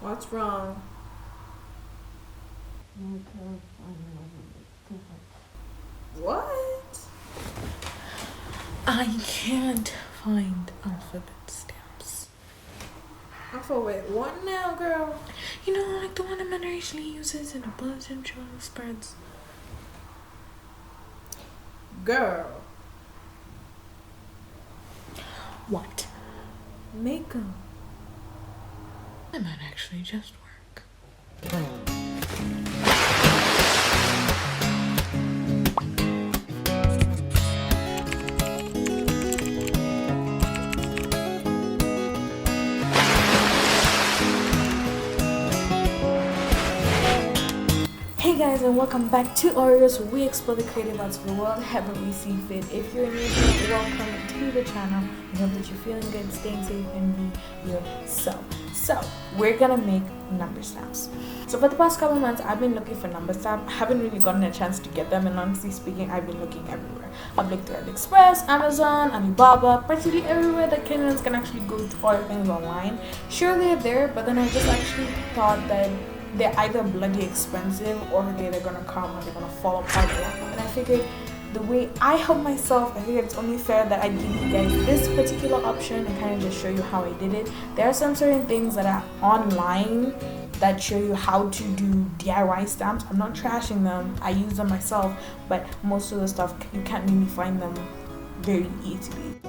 What's wrong? What? I can't find alphabet stamps. Alphabet what now, girl? You know, like the one that Mother usually uses in the bulletin journal spreads. Girl. What? Makeup. That might actually just work. Hey guys, and welcome back to AUREUS, where we explore the creative arts of the world however we see fit. If you're new here, welcome to the channel. We hope that you're feeling good, staying safe, and be yourself. So, we're gonna make number stamps. So for the past couple months, I've been looking for number stamps. I haven't really gotten a chance to get them, and honestly speaking, I've been looking everywhere. I've looked through AliExpress, Amazon, Alibaba, practically everywhere that Kenyans can actually go to order things online. Sure, they're there, but then I just actually thought that they're either bloody expensive or they're gonna come and they're gonna fall apart. And I figured the way I help myself, I figured it's only fair that I give you guys this particular option and kind of just show you how I did it. There are some certain things that are online that show you how to do DIY stamps. I'm not trashing them, I use them myself, but most of the stuff you can't really find them very easily.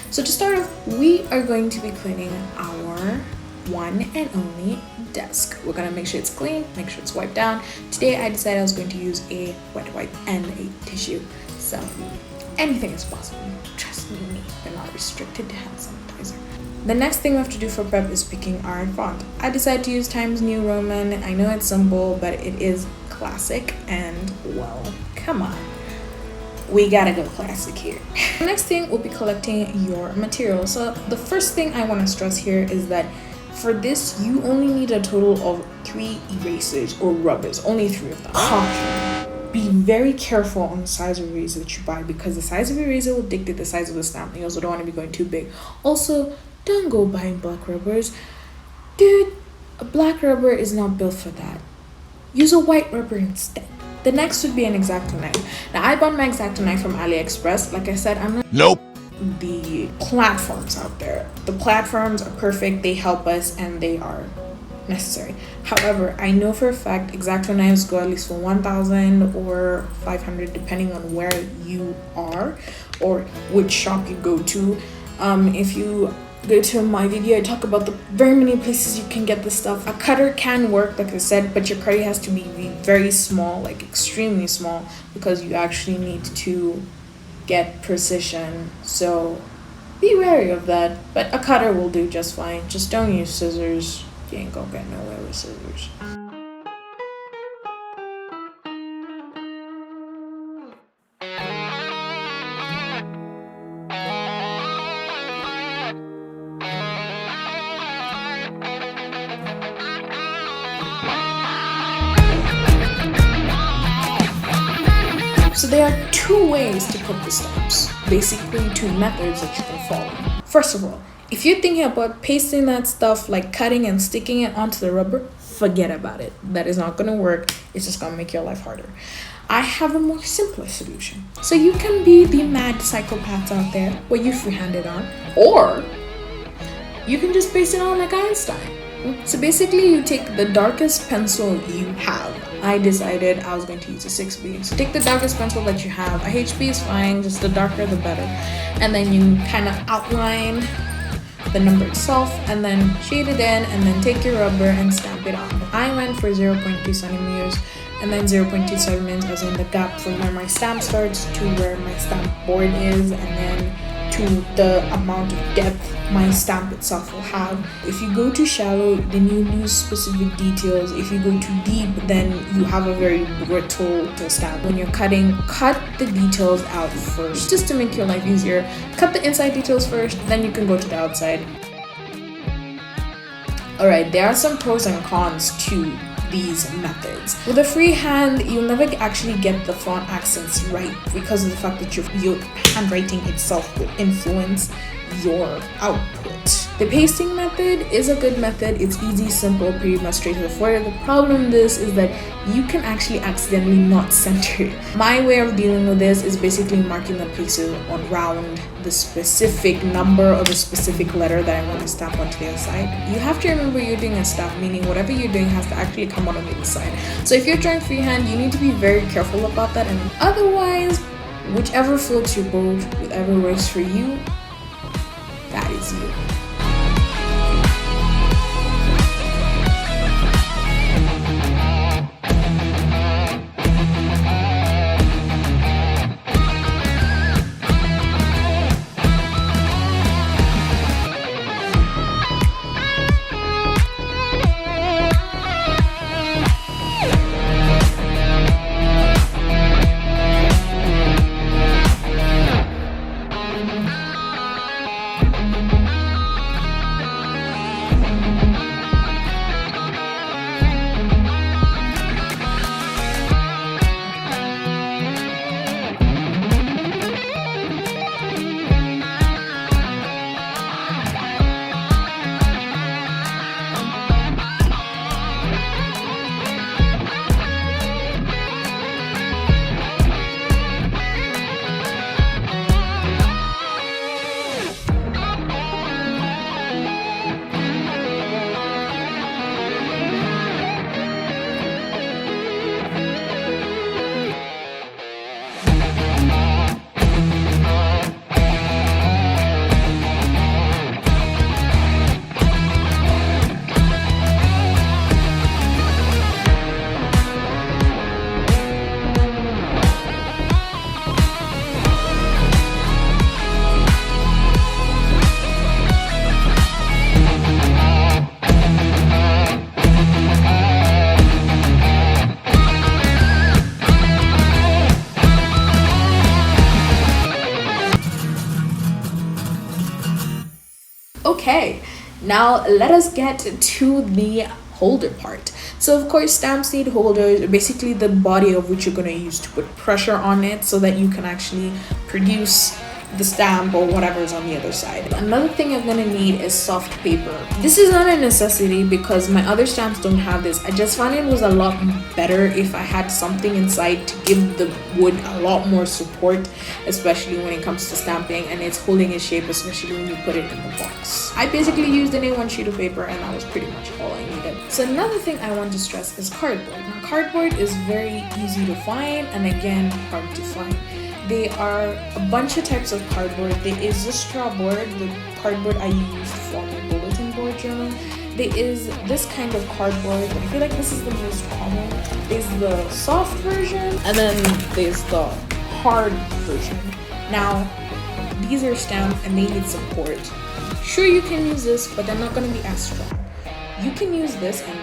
So to start off, we are going to be cleaning our one and only desk. We're gonna make sure it's clean, make sure it's wiped down. Today I decided I was going to use a wet wipe and a tissue. So anything is possible. Trust me, you're not restricted to hand sanitizer. The next thing we have to do for prep is picking our font. I decided to use Times New Roman. I know it's simple, but it is classic and, well, come on. We gotta go classic here. The next thing will be collecting your material. So the first thing I want to stress here is that for this, you only need a total of 3 erasers or rubbers, only 3 of them. Caution. Be very careful on the size of eraser that you buy because the size of eraser will dictate the size of the stamp. You also don't want to be going too big. Also, don't go buying black rubbers. Dude, a black rubber is not built for that. Use a white rubber instead. The next would be an Exacto knife. Now, I bought my Exacto knife from AliExpress. Like I said, I'm not the platforms out there. The platforms are perfect, they help us, and they are necessary. However, I know for a fact Exacto knives go at least for 1,000 or 500 depending on where you are or which shop you go to. If you go to my video, I talk about the very many places you can get this stuff. A cutter can work, like I said, but your cutter has to be very small, like extremely small, because you actually need to get precision, so be wary of that. But a cutter will do just fine. Just don't use scissors. You ain't gonna get nowhere with scissors. So there are 2 ways to put the stamps, basically 2 methods that you can follow. First of all, if you're thinking about pasting that stuff, like cutting and sticking it onto the rubber, forget about it. That is not gonna work. It's just gonna make your life harder. I have a more simpler solution. So you can be the mad psychopaths out there where you freehand it on, or you can just paste it on like Einstein. So basically you take the darkest pencil you have. I decided I was going to use a 6B. So take the darkest pencil that you have. A HB is fine, just the darker the better. And then you kind of outline the number itself and then shade it in and then take your rubber and stamp it on. I went for 0.2 centimeters and then 0.2 centimeters as in the gap from where my stamp starts to where my stamp board is, and then to the amount of depth my stamp itself will have. If you go too shallow, then you lose specific details. If you go too deep, then you have a very brittle stamp. When you're cutting, cut the details out first, just to make your life easier. Cut the inside details first, then you can go to the outside. Alright, there are some pros and cons to these methods. With a freehand, you'll never actually get the font accents right because of the fact that your handwriting itself will influence your output. The pasting method is a good method. It's easy, simple, pretty much straightforward. The problem with this is that you can actually accidentally not center it. My way of dealing with this is basically marking the places around the specific number or the specific letter that I want to stamp onto the other side. You have to remember you're doing a stamp, meaning whatever you're doing has to actually come out on the other side. So if you're drawing freehand, you need to be very careful about that, and otherwise, whichever floats your boat, whatever works for you, that is you. Okay, now let us get to the holder part. So of course, stamps need holders, basically the body of which you're going to use to put pressure on it so that you can actually produce the stamp or whatever is on the other side. Another thing I'm gonna need is soft paper. This is not a necessity because my other stamps don't have this. I just found it was a lot better if I had something inside to give the wood a lot more support, especially when it comes to stamping and it's holding its shape, especially when you put it in the box. I basically used an A1 sheet of paper and that was pretty much all I needed. So another thing I want to stress is cardboard. Now cardboard is very easy to find and again hard to find. There are a bunch of types of cardboard. There is the Strawboard, the cardboard I used for my bulletin board journal. There is this kind of cardboard. I feel like this is the most common. There's the soft version and then there's the hard version. Now, these are stamped and they need support. Sure, you can use this, but they're not going to be as strong. You can use this and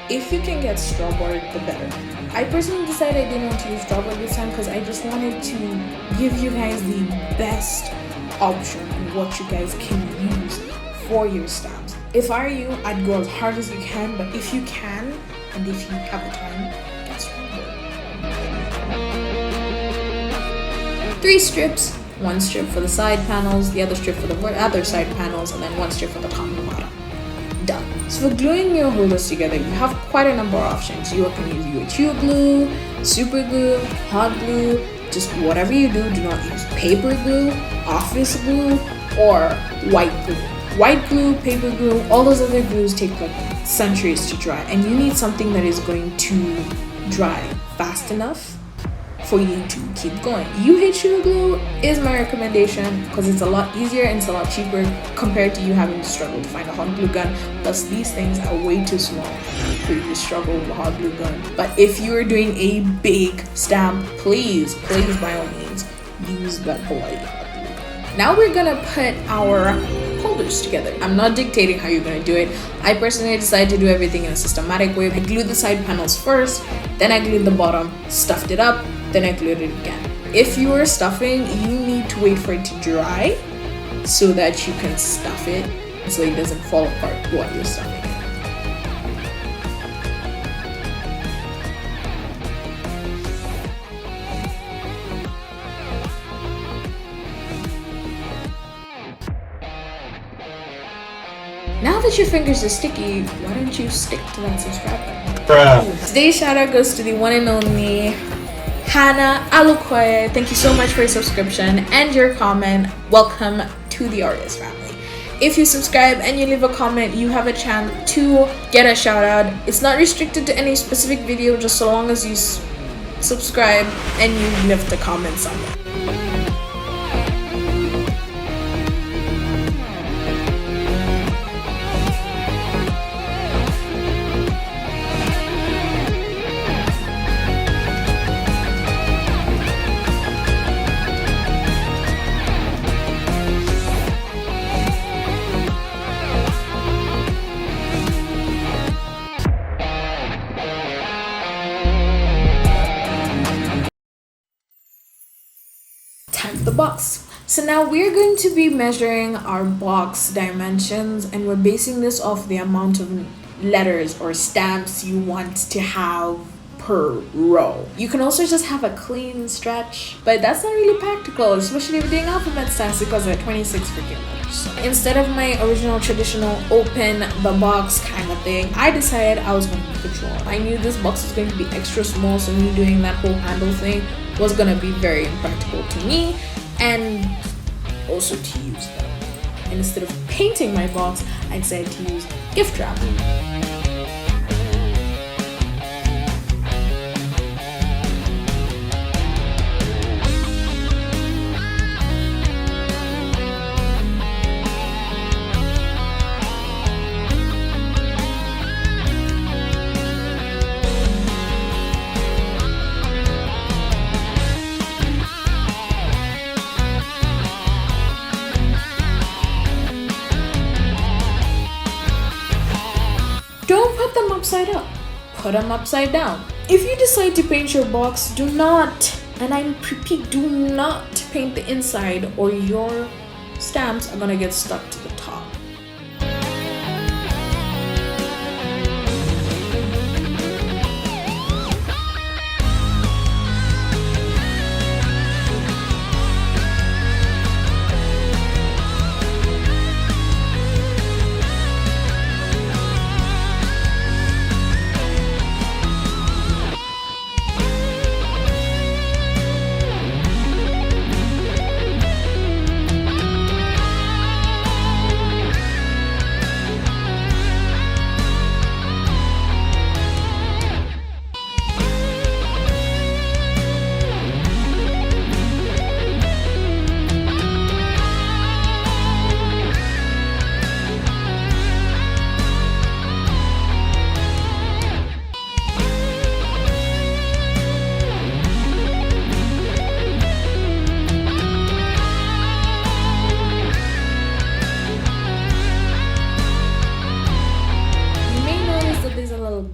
if you can get Strawboard, the better. I personally decided I didn't want to use Strawboard this time because I just wanted to give you guys the best option and what you guys can use for your stamps. If I were you, I'd go as hard as you can, but if you can, and if you have the time, get Strawboard. 3 strips, 1 strip for the side panels, the other strip for the other side panels, and then 1 strip for the top and the bottom. Done. So for gluing your holders together, you have quite a number of options. You can use UHU glue, super glue, hot glue, just whatever you do not use paper glue, office glue, or white glue. White glue, paper glue, all those other glues take like centuries to dry, and you need something that is going to dry fast enough for you to keep going. UHU glue is my recommendation because it's a lot easier and it's a lot cheaper compared to you having to struggle to find a hot glue gun. Plus these things are way too small for you to struggle with a hot glue gun. But if you are doing a big stamp, please by all means use that polite hot glue. Now we're gonna put our holders together. I'm not dictating how you're gonna do it. I personally decided to do everything in a systematic way. I glued the side panels first, then I glued the bottom, stuffed it up, then I glued it again. If you are stuffing, you need to wait for it to dry so that you can stuff it so it doesn't fall apart while you're stuffing it. Now that your fingers are sticky, why don't you stick to that subscribe button? Today's shout out goes to the one and only Hannah Alukoye. Thank you so much for your subscription and your comment. Welcome to the AUREUS family. If you subscribe and you leave a comment, you have a chance to get a shout out. It's not restricted to any specific video, just so long as you subscribe and you leave the comment somewhere. The box. So now we're going to be measuring our box dimensions, and we're basing this off the amount of letters or stamps you want to have per row. You can also just have a clean stretch, but that's not really practical, especially if you're doing alphabet stamps because there are 26 freaking letters. Instead of my original traditional open the box kind of thing, I decided I was going to make a drawer. I knew this box was going to be extra small, so me doing that whole handle thing was going to be very impractical to me and also to use them. And instead of painting my box, I decided to use gift wrap. Don't put them upside up, put them upside down. If you decide to paint your box, do not, and I repeat, do not paint the inside or your stamps are gonna get stuck to the top.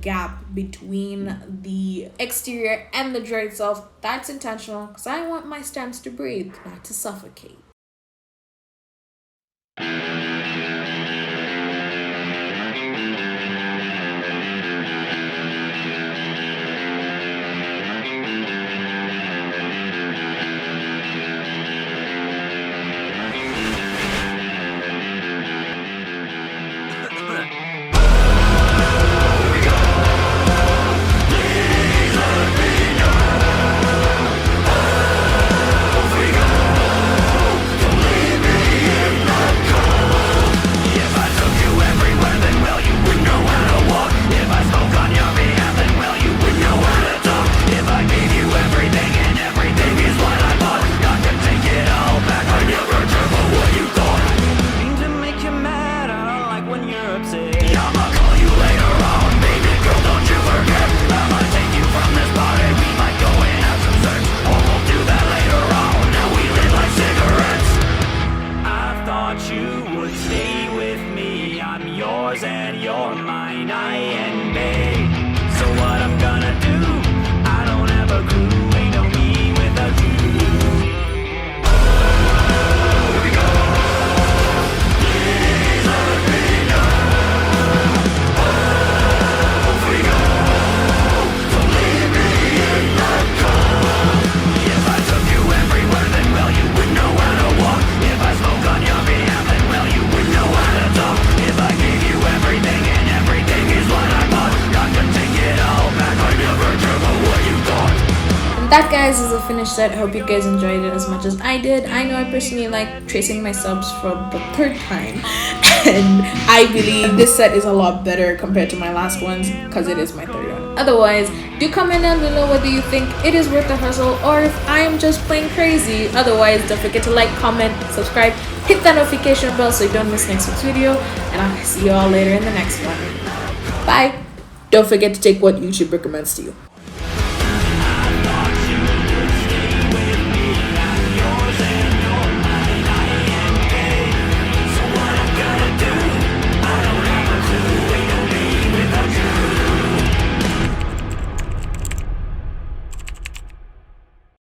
Gap between the exterior and the drawer itself. That's intentional because I want my stamps to breathe, not to suffocate. yours and you're mine, I and babe. So what I'm gonna do, I don't have a clue, ain't no me without you. Here we go. Please let me know. Off we go. Don't leave me in the cold. If I took you everywhere, then well, you would know how to walk. If I spoke on your behalf, then well, you would know how to talk. If I gave that, guys, is a finished set. I hope you guys enjoyed it as much as I did. I know I personally like tracing my subs for the third time, and I believe this set is a lot better compared to my last ones because it is my third one. Otherwise, do comment down below whether you think it is worth the hustle or if I am just plain crazy. Otherwise, don't forget to like, comment, subscribe, hit that notification bell so you don't miss next week's video, and I'll see you all later in the next one. Bye. Don't forget to take what YouTube recommends to you.